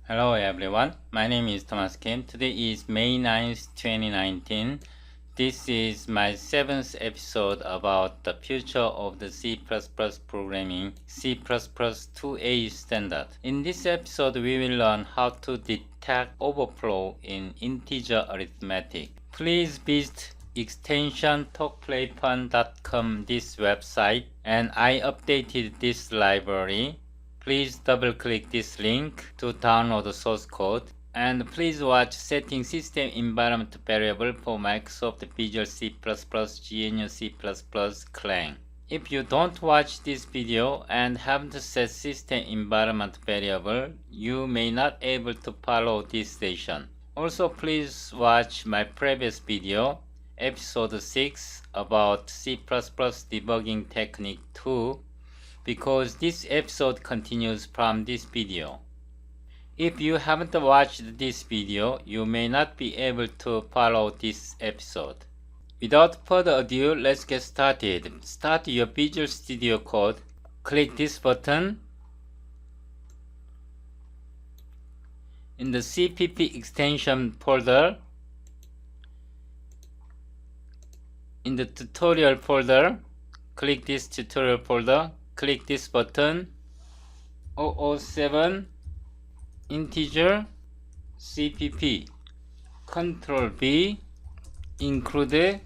Hello everyone, my name is Thomas Kim. Today is May 9th, 2019. This is my 7th episode about the future of the C++ programming, C++ 2A standard. In this episode, we will learn how to detect overflow in integer arithmetic. Please visit extension talkplayfun.com, this website, and I updated this library. Please double click this link to download the source code, and please watch Setting System Environment Variable for Microsoft Visual C++ GNU C++ Clang. If you don't watch this video and haven't set System Environment Variable, you may not able to follow this session. Also, please watch my previous video, episode 6, about C++ debugging technique 2, because this episode continues from this video. If you haven't watched this video, you may not be able to follow this episode. Without further ado, let's get started. Start your Visual Studio Code. Click this button. In the CPP Extension folder, in the tutorial folder, click this tutorial folder. Click this button, 007 integer CPP, Control B, include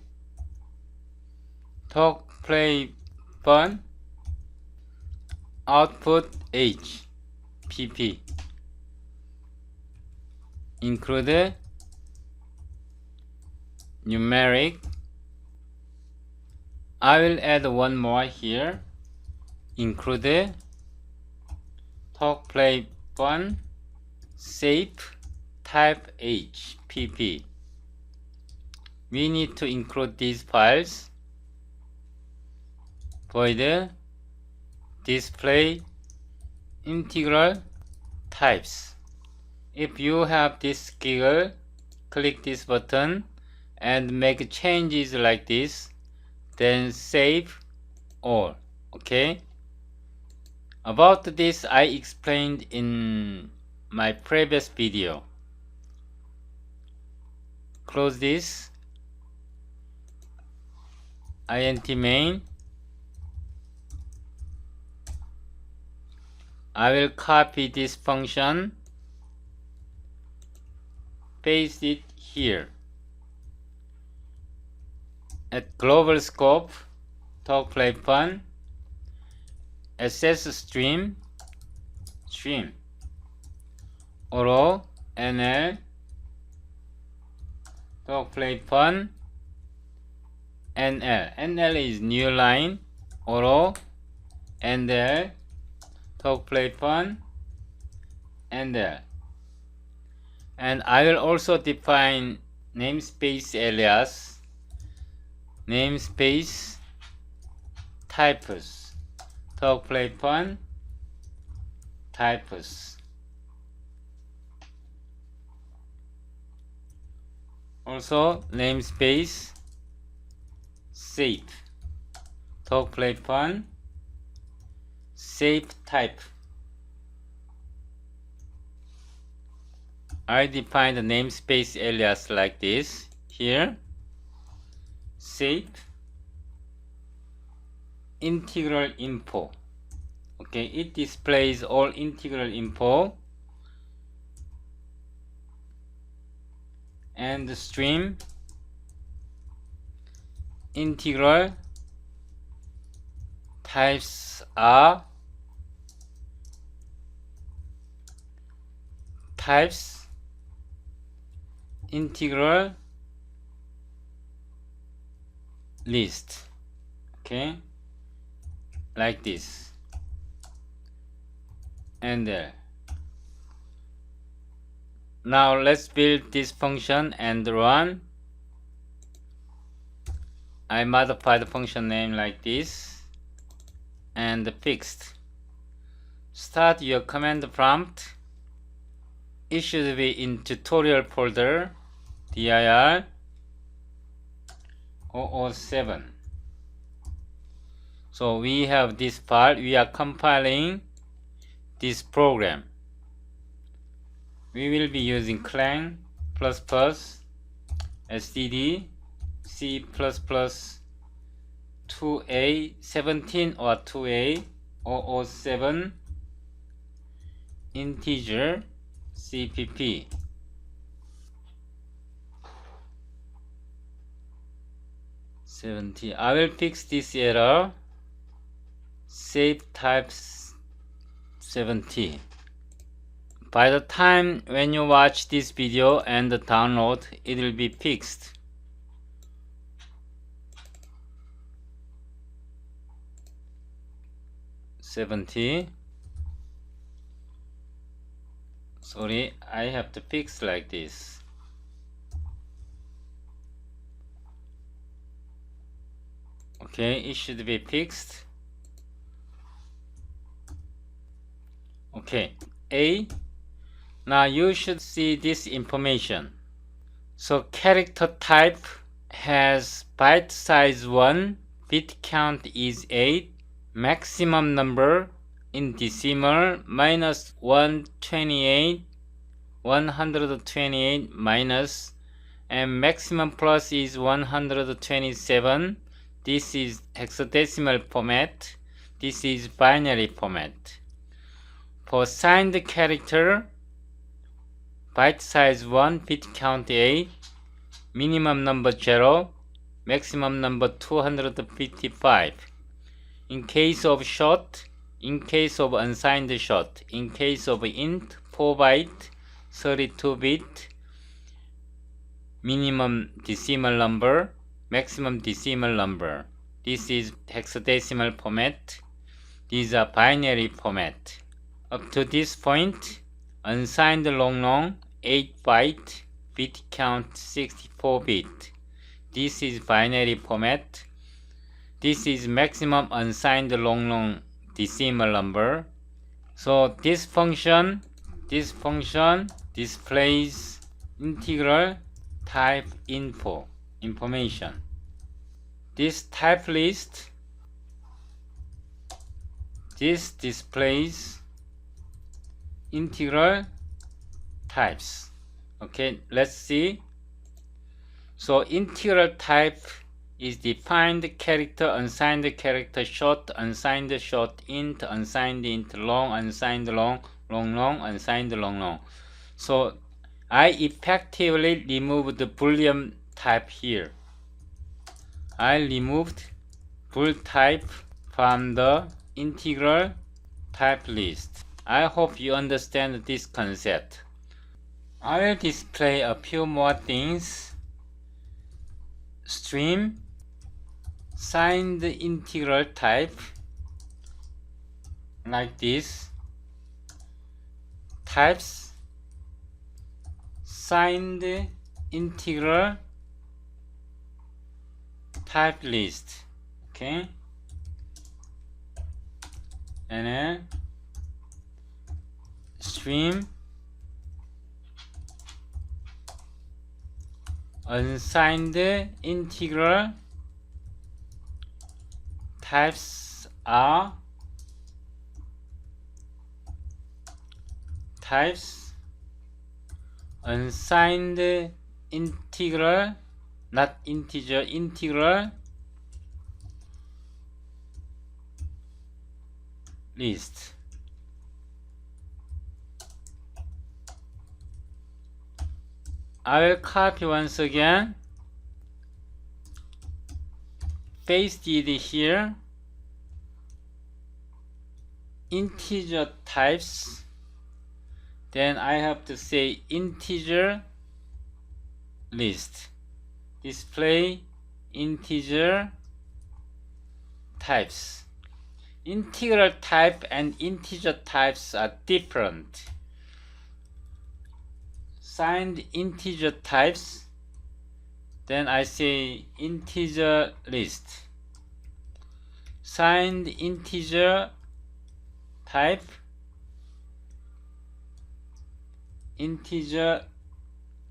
talk play fun, output H, PP, include numeric. I will add one more here. Include talk play fun safe type H PP. We need to include these files. Void display integral types. If you have this giggle, click this button and make changes like this, then save all. Okay. About this, I explained in my previous video. Close this. int main. I will copy this function, paste it here. At global scope, talk play fun, access stream, oro, nl, talk play fun, nl is new line, oro, nl, talk play fun, nl. And I will also define namespace alias, namespace types, talk play fun types. Also namespace safe, talk play fun safe type. I define the namespace alias like this here. Safe integral info. Okay, it displays all integral info, and the stream integral types are types integral list. Okay, like this. And now let's build this function and run. I modify the function name like this and fixed. Start your command prompt. It should be in tutorial folder, dir 007. So we have this file. We are compiling this program. we will be using Clang++, STD, C++, 2A 17 or 2A 007, integer, CPP. I will fix this error. Save type 70. By the time when you watch this video and download, it will be fixed. Sorry, I have to fix like this. Okay, it should be fixed. Okay, A. Now you should see this information. So character type has byte size 1, bit count is 8, maximum number in decimal minus 128, 128 minus, and maximum plus is 127. This is hexadecimal format. This is binary format. For signed character, byte size 1, bit count 8, minimum number 0, maximum number 255. In case of short, in case of unsigned short, in case of int, 4 byte, 32 bit, minimum decimal number, maximum decimal number. This is hexadecimal format. These are binary format. Up to this point, unsigned long 8 byte, bit count 64 bit. This is binary format. This is maximum unsigned long decimal number. So this function displays integral type information. This type list, this displays integral types. Okay, let's see. So integral type is defined character, unsigned character, short, unsigned short, int, unsigned int, long, unsigned long, long, unsigned long. So I effectively removed the Boolean type here. I removed bool type from the integral type list. I hope you understand this concept. I will display a few more things. Stream, signed integral type, like this. Types, signed integral type list. Okay, and then stream, unsigned integral types are types unsigned integral, not integer, integral list. I will copy once again, paste it here, integer types, then I have to say integer list, display integer types. Integral type and integer types are different. Signed integer types, then I say integer list. Signed integer type, integer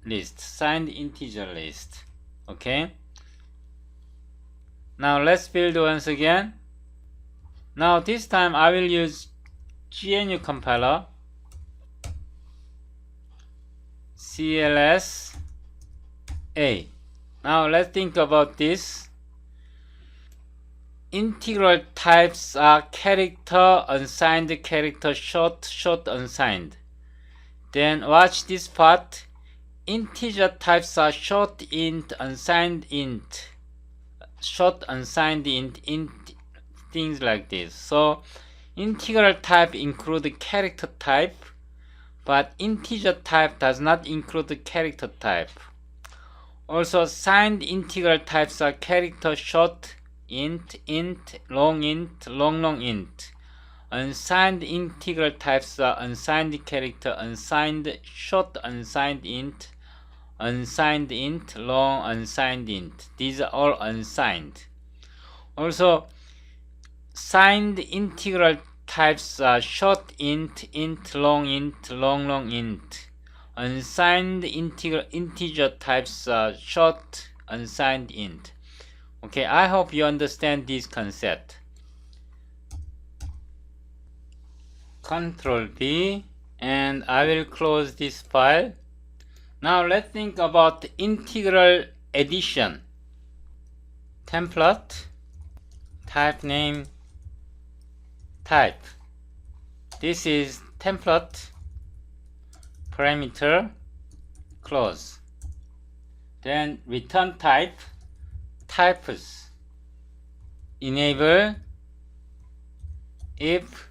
list, signed integer list. Okay, now let's build once again. Now this time I will use GNU compiler. CLS A. Now let's think about this. Integral types are character, unsigned character, short, unsigned. Then watch this part. Integer types are short int, unsigned int, short, unsigned int, things like this. So integral type include character type, but integer type does not include character type. Also, signed integral types are character, short int, long int. Unsigned integral types are unsigned character, unsigned short, unsigned int, long, unsigned int. These are all unsigned. Also, signed integral types are short int, long int. Unsigned integer types are short, unsigned int. Okay, I hope you understand this concept. Control D, and I will close this file. Now let's think about integral addition. Template, type name, type. This is template, parameter, close. Then return type, types. Enable if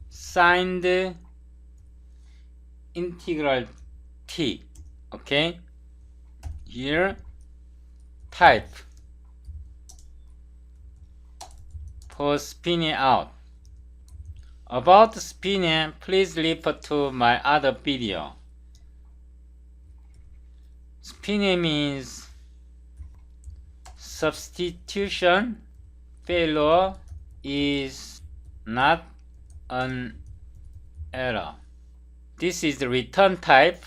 signed integral t. Okay, here type for spinning out. About spinning, please refer to my other video. Spinning means substitution failure is not an error. This is the return type.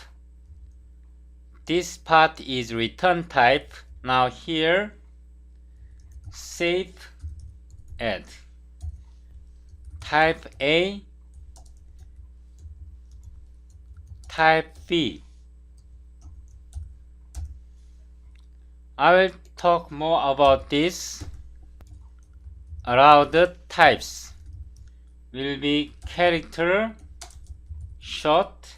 This part is return type. Now here, save add. Type A, type B. I will talk more about this. Around the types will be character, short,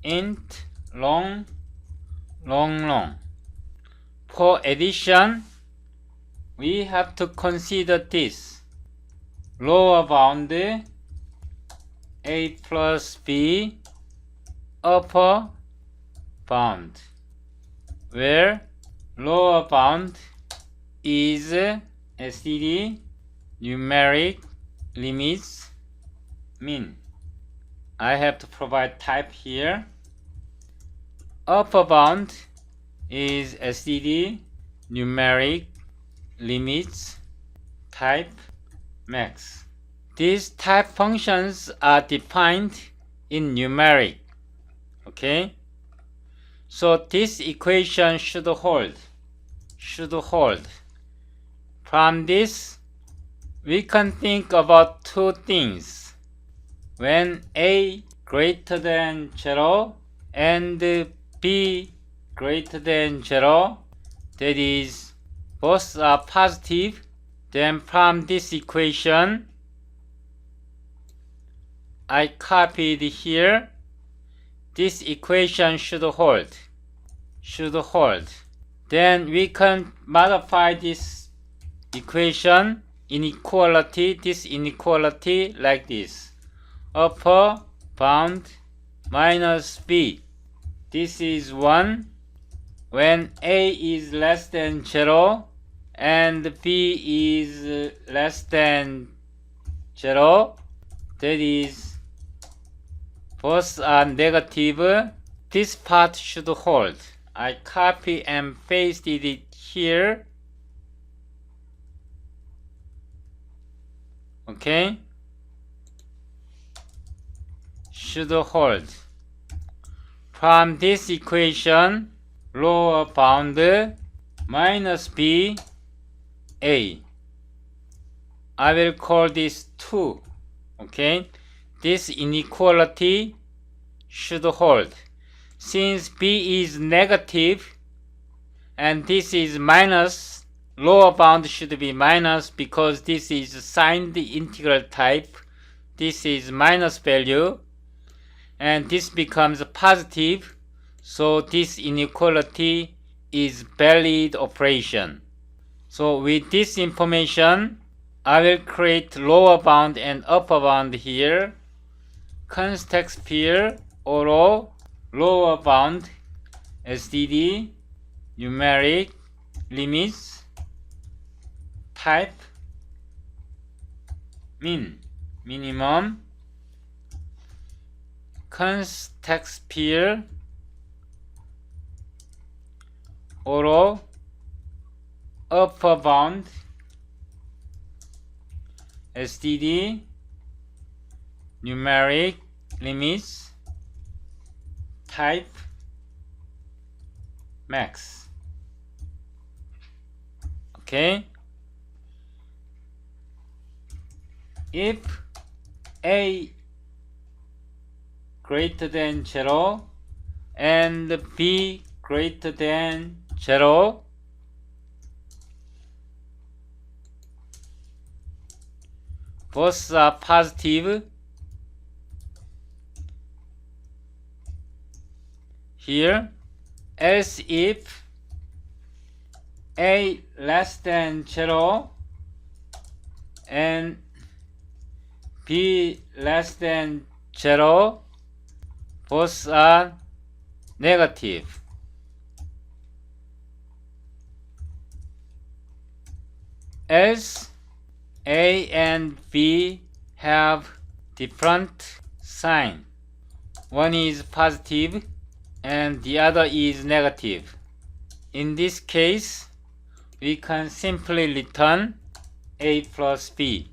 int, long. For addition, we have to consider this. Lower bound A plus B, upper bound, where lower bound is STD, numeric limits, min. I have to provide type here. Upper bound is STD, numeric limits, type max. These type functions are defined in numeric. Okay, so this equation should hold. From this, we can think about two things. When A greater than 0 and B greater than 0, that is, both are positive, then from this equation, I copied here, this equation should hold. Then we can modify this equation, this inequality like this. Upper bound minus B. This is 1 when A is less than 0 and B is less than 0. That is, both are negative. This part should hold. I copy and pasted it here. Okay, should hold. From this equation, lower bound minus B, A. I will call this 2. Okay, this inequality should hold. since b is negative and this is minus, lower bound should be minus because this is signed integral type. This is minus value and this becomes positive, so this inequality is valid operation. So with this information, I will create lower bound and upper bound here. Context pair or lower bound STD numeric limits type minimum context pair or upper bound STD numeric limits type max. Okay, if a greater than 0 and b greater than 0, both are positive. Here, else if a less than 0 and b less than 0, both are negative. Else a and b have different sign. One is positive and the other is negative. In this case, we can simply return a plus b.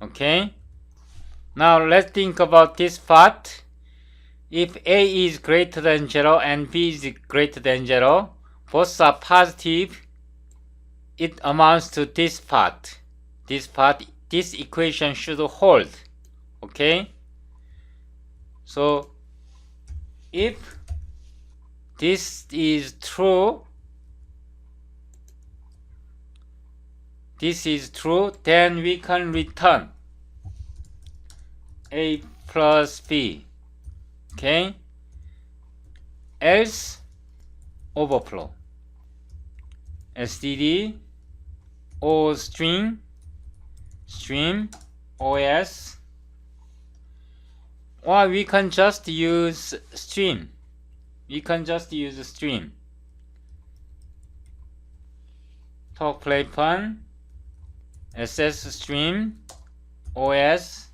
Okay? Now let's think about this part. If a is greater than 0 and b is greater than 0, both are positive, it amounts to this part. This equation should hold. Okay? So if this is true, then we can return a plus b. Okay? Else overflow. std or stream os, or we can just use stream. Talk play fun ss stream os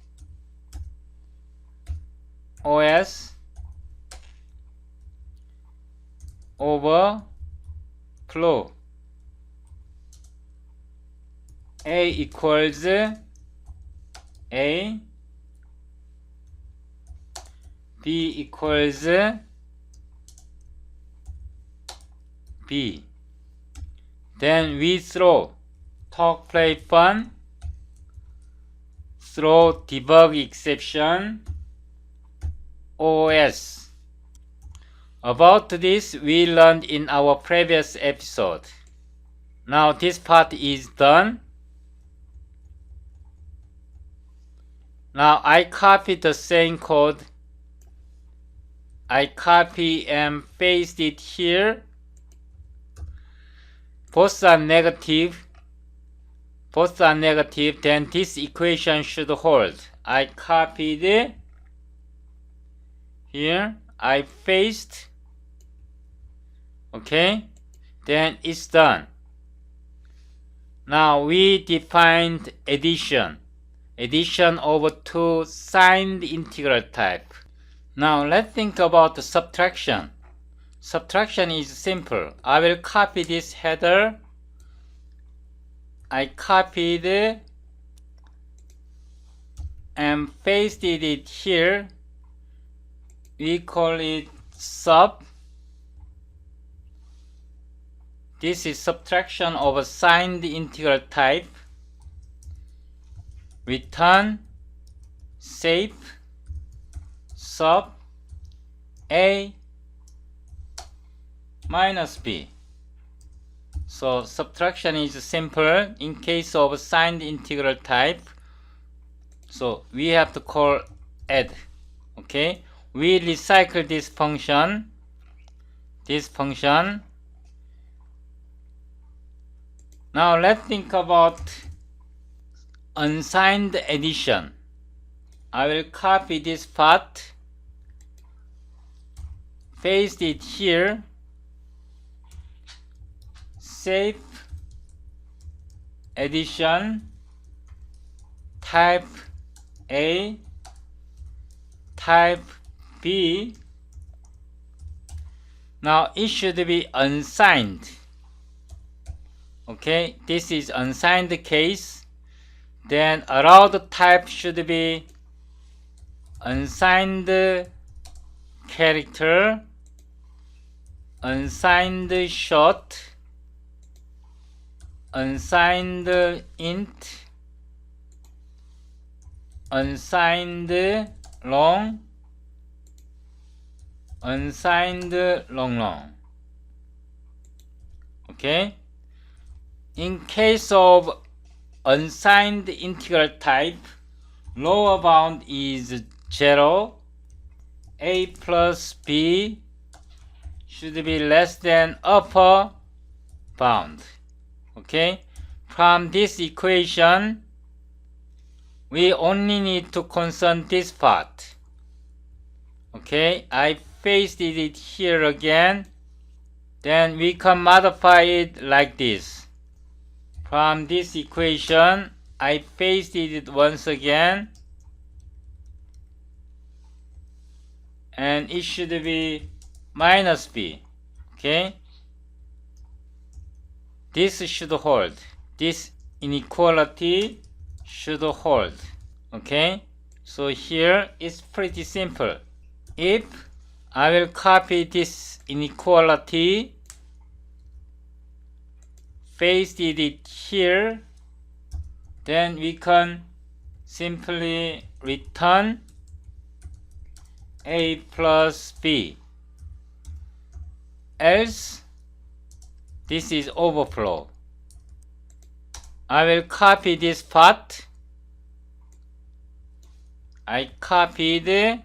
overflow. A equals A, B equals B. Then we throw talk play fun, throw debug exception OS. About this we learned in our previous episode. Now this part is done. Now I copied the same code. I copy and paste it here. Both are negative, then this equation should hold. I copied it here, I paste. Okay, then it's done. Now we defined addition over two signed integral type. Now let's think about the subtraction. Subtraction is simple. I will copy this header. I copied it and pasted it here. We call it sub. This is subtraction of a signed integral type. Return save sub a minus b. So subtraction is simple in case of signed integral type. So we have to call add. Okay, we recycle this function. Now let's think about unsigned addition. I will copy this part, paste it here, save addition, type A, type B. Now it should be unsigned. Okay, this is unsigned case. Then allowed type should be unsigned character, unsigned short, unsigned int, unsigned long, unsigned long. Okay, in case of unsigned integral type, lower bound is 0. A plus b should be less than upper bound. Okay, from this equation we only need to concern this part. Okay, I pasted it here again. Then we can modify it like this. From this equation I pasted it once again, and it should be minus b. Okay, this should hold. This inequality should hold. Okay, so here it's pretty simple. If I will copy this inequality, paste it here, then we can simply return A plus B. Else, this is overflow. I will copy this part. I copied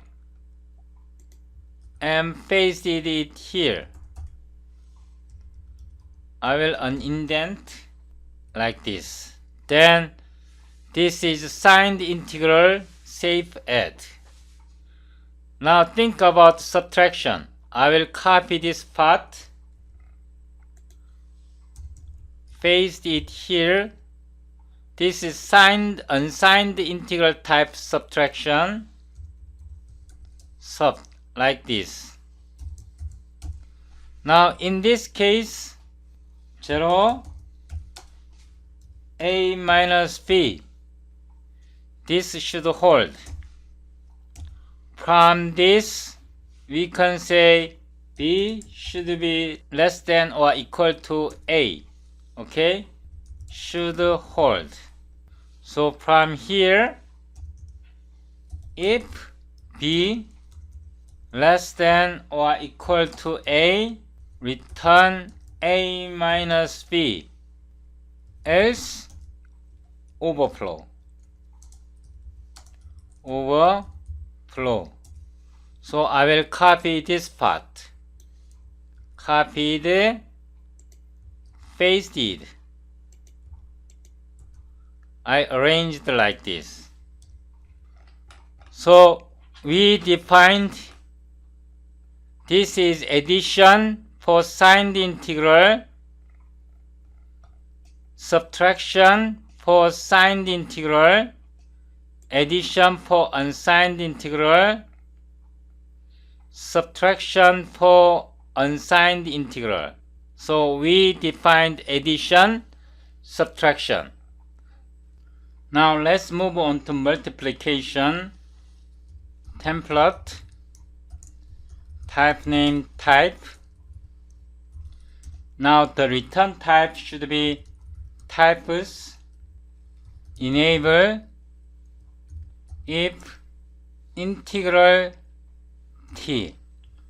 and pasted it here. I will unindent like this. Then this is signed integral, save add. Now think about subtraction. I will copy this part, paste it here. This is unsigned integral type subtraction. Sub like this. Now in this case, 0, A minus B. This should hold. From this, we can say B should be less than or equal to A. Okay? Should hold. So from here, if B less than or equal to A, return A minus B. Else, overflow. So I will copy this part. Copied, pasted. I arranged like this. So we defined this is addition for signed integral, subtraction for signed integral, addition for unsigned integral, subtraction for unsigned integral. So we defined addition, subtraction. Now let's move on to multiplication. Template, type name type. Now the return type should be types, enable if integral t.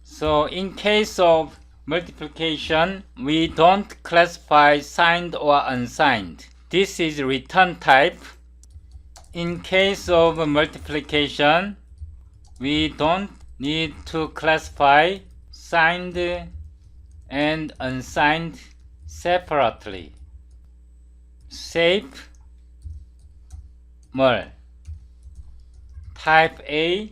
So in case of multiplication, we don't classify signed or unsigned. This is return type. In case of multiplication, we don't need to classify signed and unsigned separately. Shape mul. Type A,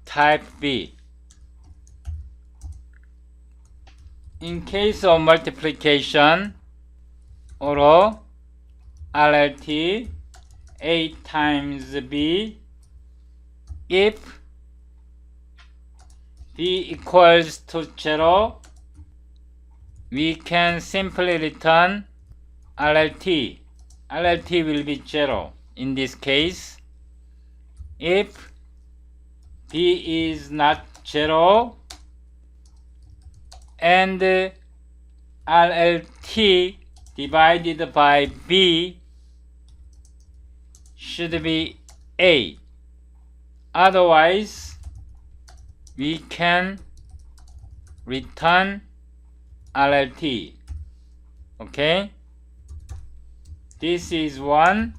type B. In case of multiplication, or RLT A times B, if B equals to 0, we can simply return RLT. RLT will be 0 in this case. If B is not 0 and RLT divided by B should be A. Otherwise, we can return RLT. Okay? This is 1.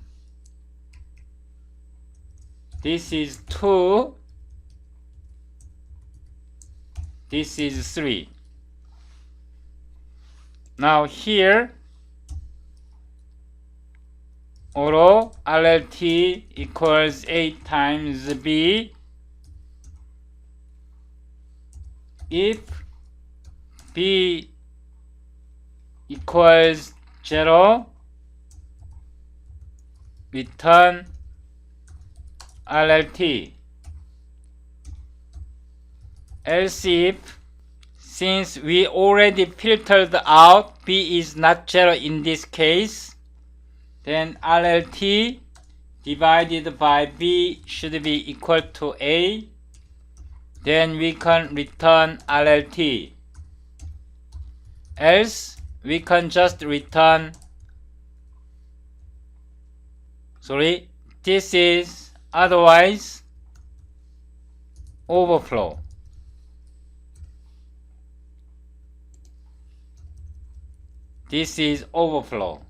This is 2. This is 3. Now here, although RLT equals A times B, if B equals 0, return RLT. Else if, since we already filtered out B is not 0 in this case, then RLT divided by B should be equal to A. Then we can return RLT. Else, we can just return, this is otherwise overflow. This is overflow.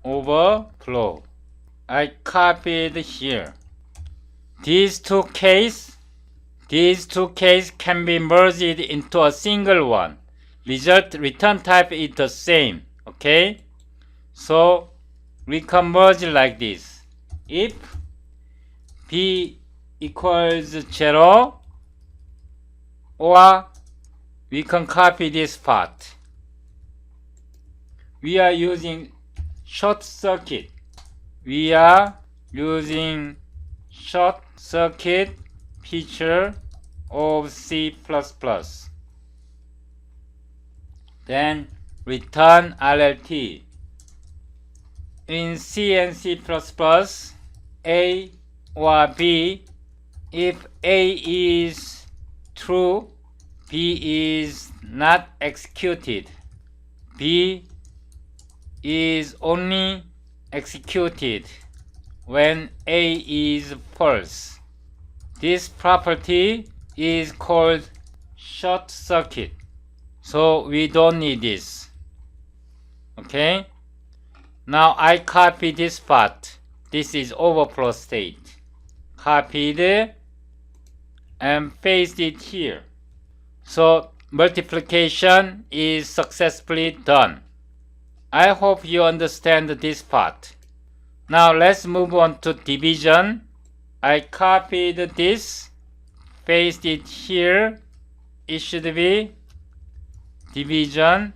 Overflow. I copied here. These two cases can be merged into a single one. Result return type is the same. Okay? So we can merge like this. If B equals 0, or we can copy this part. We are using short circuit. We are using short circuit feature of C++. Then return RLT. In C and C++, A or B, if A is true, B is not executed. B is only executed when A is false. This property is called short circuit. So we don't need this. Okay? Now I copy this part. This is overflow state. Copied and paste it here. So multiplication is successfully done. I hope you understand this part. Now let's move on to division. I copied this, paste it here. It should be division.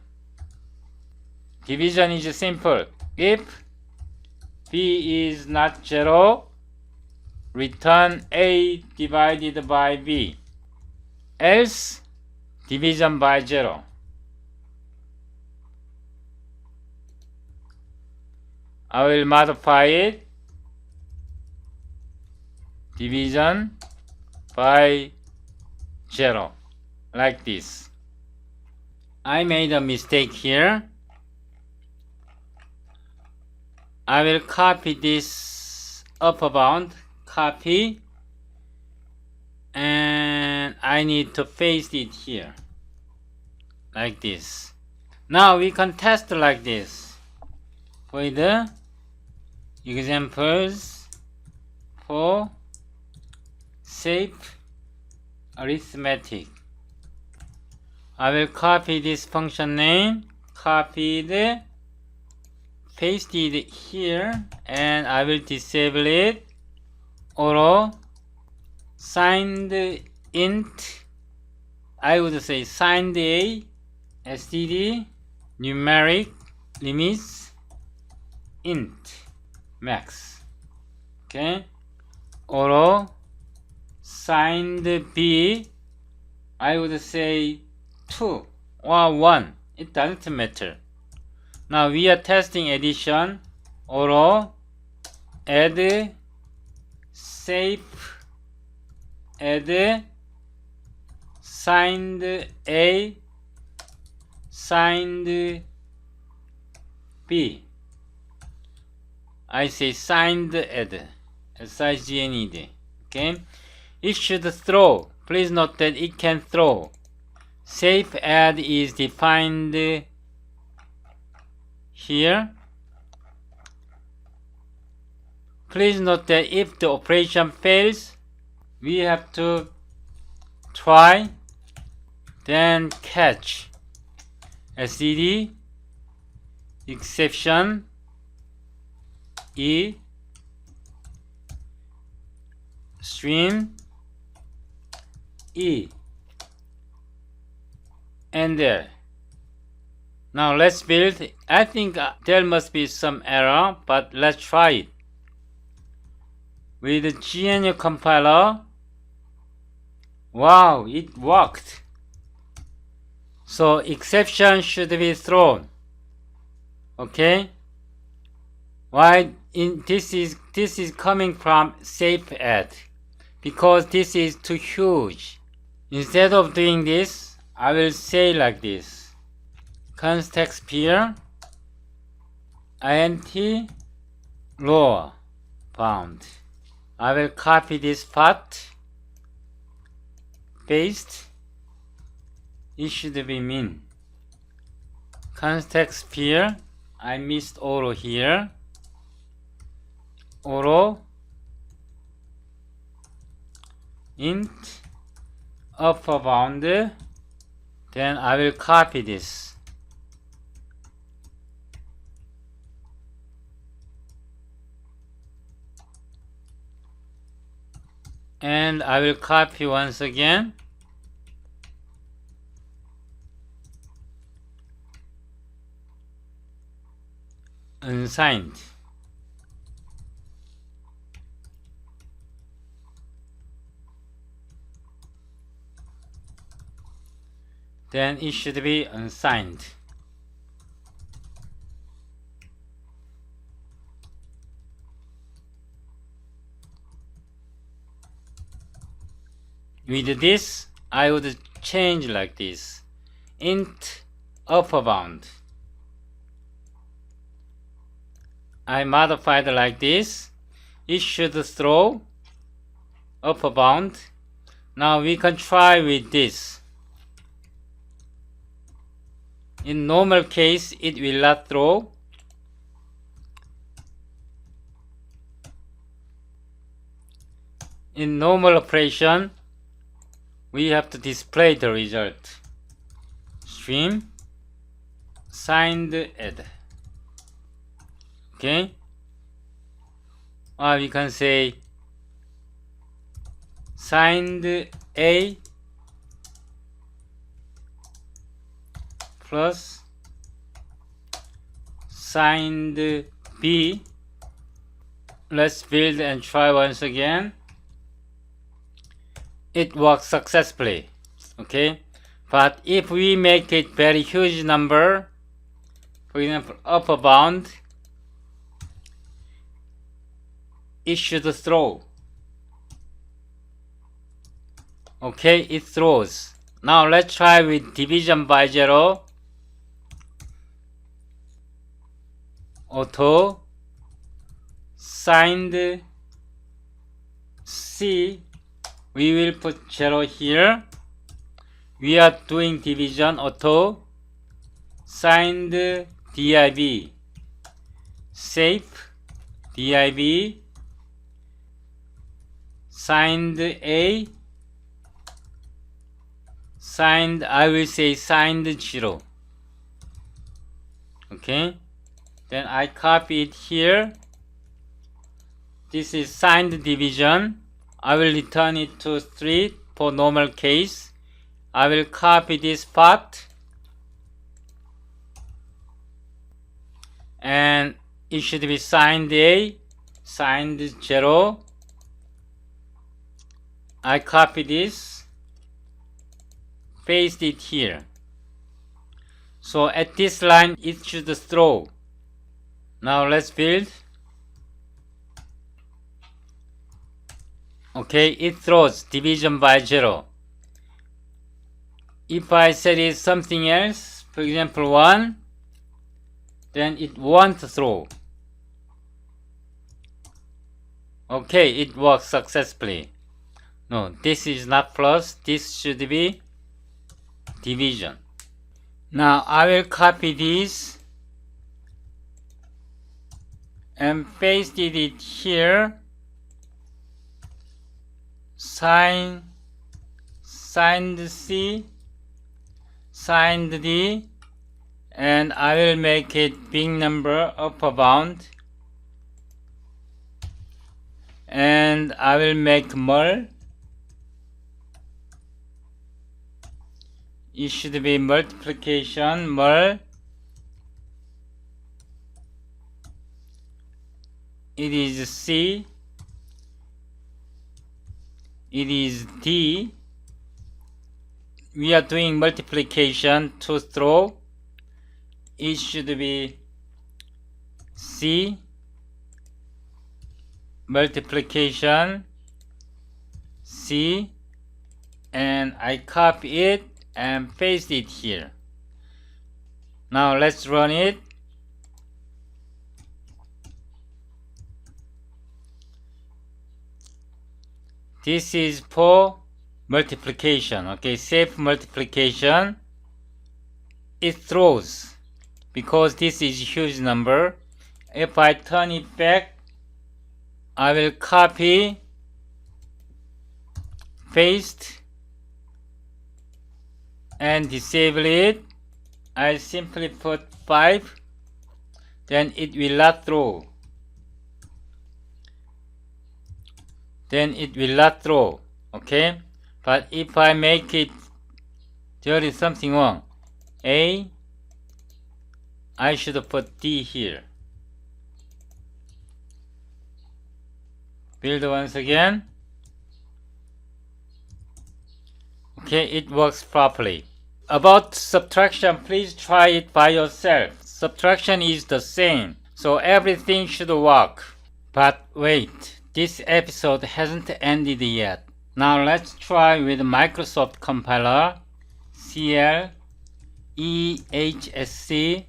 Division is simple. If B is not 0, return A divided by B. Else, division by 0. I will modify it. Division by 0. Like this. I made a mistake here. I will copy this upper bound. Copy. And I I need to paste it here like this. Now we can test like this for the examples for safe arithmetic. I will copy this function name, copied, pasted here, and I will disable it. Or signed int, I would say signed a std numeric limits int max. Okay. Or signed b, I would say 2 or 1. It doesn't matter. Now we are testing addition. Or add safe, add signed a, signed b. I say signed add, S-I-G-N-E-D. Okay. It should throw. Please note that it can throw. Safe add is defined here. Please note that if the operation fails, we have to try, then catch. std exception e stream e, and there. Now let's build. I think there must be some error, but let's try it. With the GNU compiler, wow, it worked. So exception should be thrown. Okay. Why this is coming from safe add, because this is too huge. Instead of doing this, I will say like this: context here, int lower bound. I will copy this part, paste. It should be min. Context here, I missed auto here. Auto int upper bound. Then I will copy this. And I will copy once again. Unsigned. Then it should be unsigned. With this, I would change like this: int upper bound. I modified like this. It should throw upper bound. Now we can try with this. In normal case, it will not throw. In normal operation, we have to display the result. Stream signed add. Okay. Or we can say signed a plus signed b. Let's build and try once again. It works successfully. Okay. But if we make it very huge number, for example upper bound, it should throw. Okay, it throws. Now let's try with division by 0. Auto signed C. We will put 0 here. We are doing division auto, signed div, safe div, signed a, signed, I will say signed 0. Okay, then I copy it here. This is signed division. I will return it to 3 for normal case. I will copy this part and it should be signed A, signed 0. I copy this, paste it here. So at this line it should throw. Now let's build. Okay, it throws division by 0. If I set it something else, for example 1, then it won't throw. Okay, it works successfully. No, this is not plus, this should be division. Now I will copy this and paste it here. Signed C, signed D, and I will make it big number upper bound, and I will make mul. It should be multiplication mul. It is C. It is D. We are doing multiplication to throw. It should be C, multiplication C, and I copy it and paste it here. Now let's run it. This is for multiplication. Okay, safe multiplication. It throws because this is a huge number. If I turn it back, I will copy, paste, and disable it. I simply put 5, then it will not throw. Then it will not throw. Okay, but if I make it, there is something wrong. A, I should put D here. Build once again. Okay, it works properly. About subtraction, please try it by yourself. Subtraction is the same, so everything should work. But wait, this episode hasn't ended yet. Now let's try with Microsoft compiler, CL, EHSC,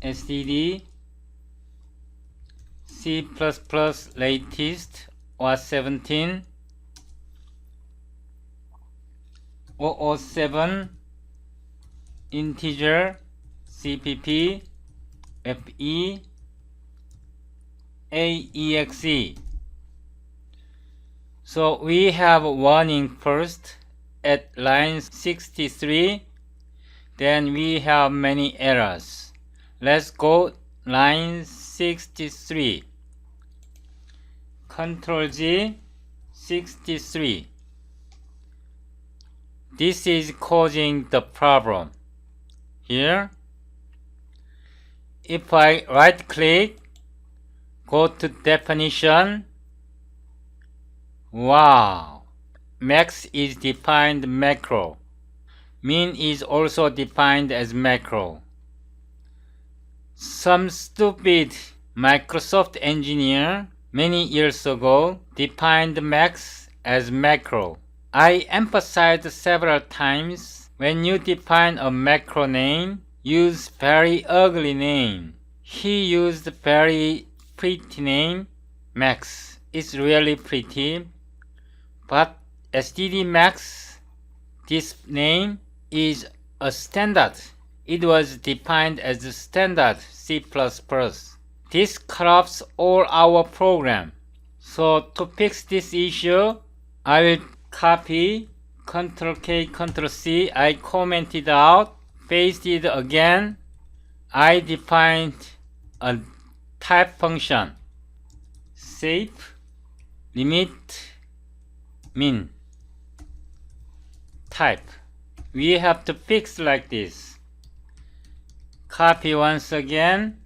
STD, C++ latest, or 17, 007, integer, CPP, FE, AEXE. So we have warning first at line 63, then we have many errors. Let's go line 63. Ctrl G, 63. This is causing the problem. Here, if I right click, go to definition, wow, max is defined macro. Min is also defined as macro. Some stupid Microsoft engineer many years ago defined max as macro. I emphasized several times, when you define a macro name, use very ugly name. He used very pretty name, max. It's really pretty, but std max This name is a standard. It was defined as a standard C++. This corrupts all our program. So to fix this issue, I will copy Ctrl-K, Ctrl-C. I commented out, paste it again. I defined a type function, shape limit min type. We have to fix like this. Copy once again,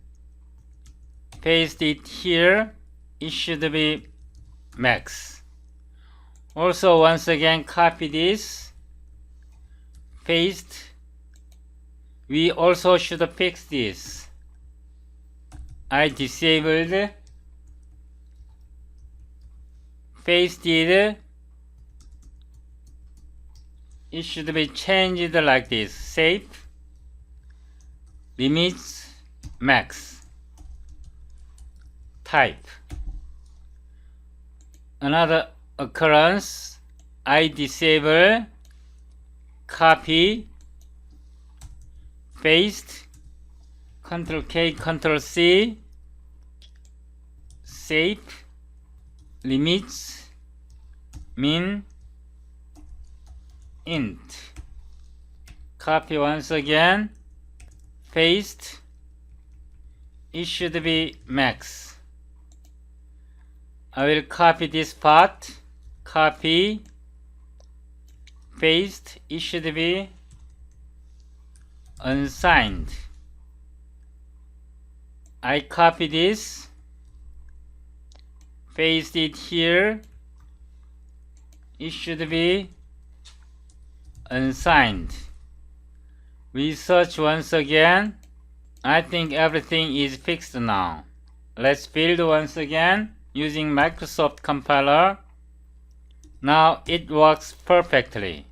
paste it here. It should be max. Also once again copy this, paste. We also should fix this. I disabled, pasted. It should be changed like this. Shape limits max type. Another occurrence, I disable, copy, paste, Ctrl-K, Ctrl-C, shape limits min int. Copy once again, paste. It should be max. I will copy this part, copy, paste. It should be unsigned. I copy this, paste it here. It should be unsigned. We search once again. I think everything is fixed now. Let's build once again using Microsoft compiler. Now it works perfectly.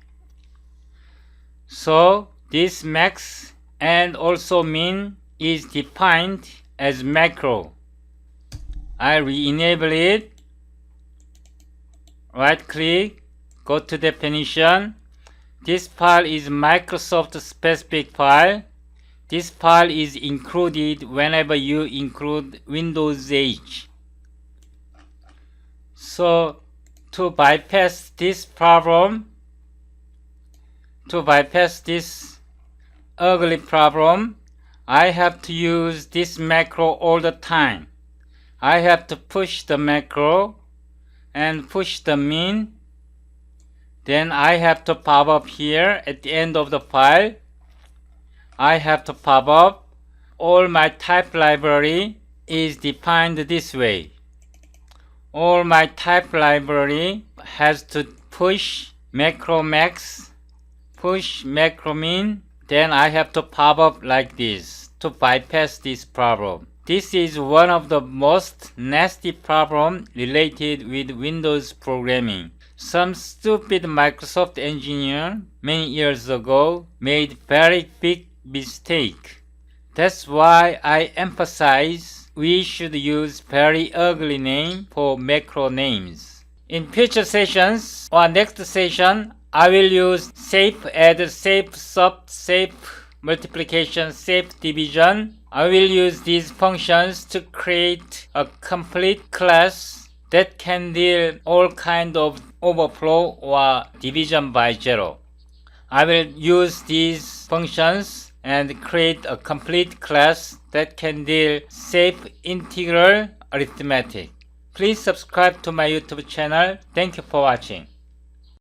So this max and also min is defined as macro. I re-enable it. Right click, go to definition. This file is Microsoft specific file. This file is included whenever you include Windows H. So to bypass this problem, to bypass this ugly problem, I have to use this macro all the time. I have to push the macro and push the min. Then I have to pop up here at the end of the file. I have to pop up. All my type library is defined this way. All my type library has to push macro max, push macro min. Then I have to pop up like this to bypass this problem. This is one of the most nasty problems related with Windows programming. Some stupid Microsoft engineer many years ago made very big mistake. That's why I emphasize we should use very ugly name for macro names. In future sessions or next session, I will use shape add, shape sub, shape multiplication, shape division. I will use these functions to create a complete class that can deal all kind of overflow or division by zero. I will use these functions and create a complete class that can deal shape integral arithmetic. Please subscribe to my YouTube channel. Thank you for watching.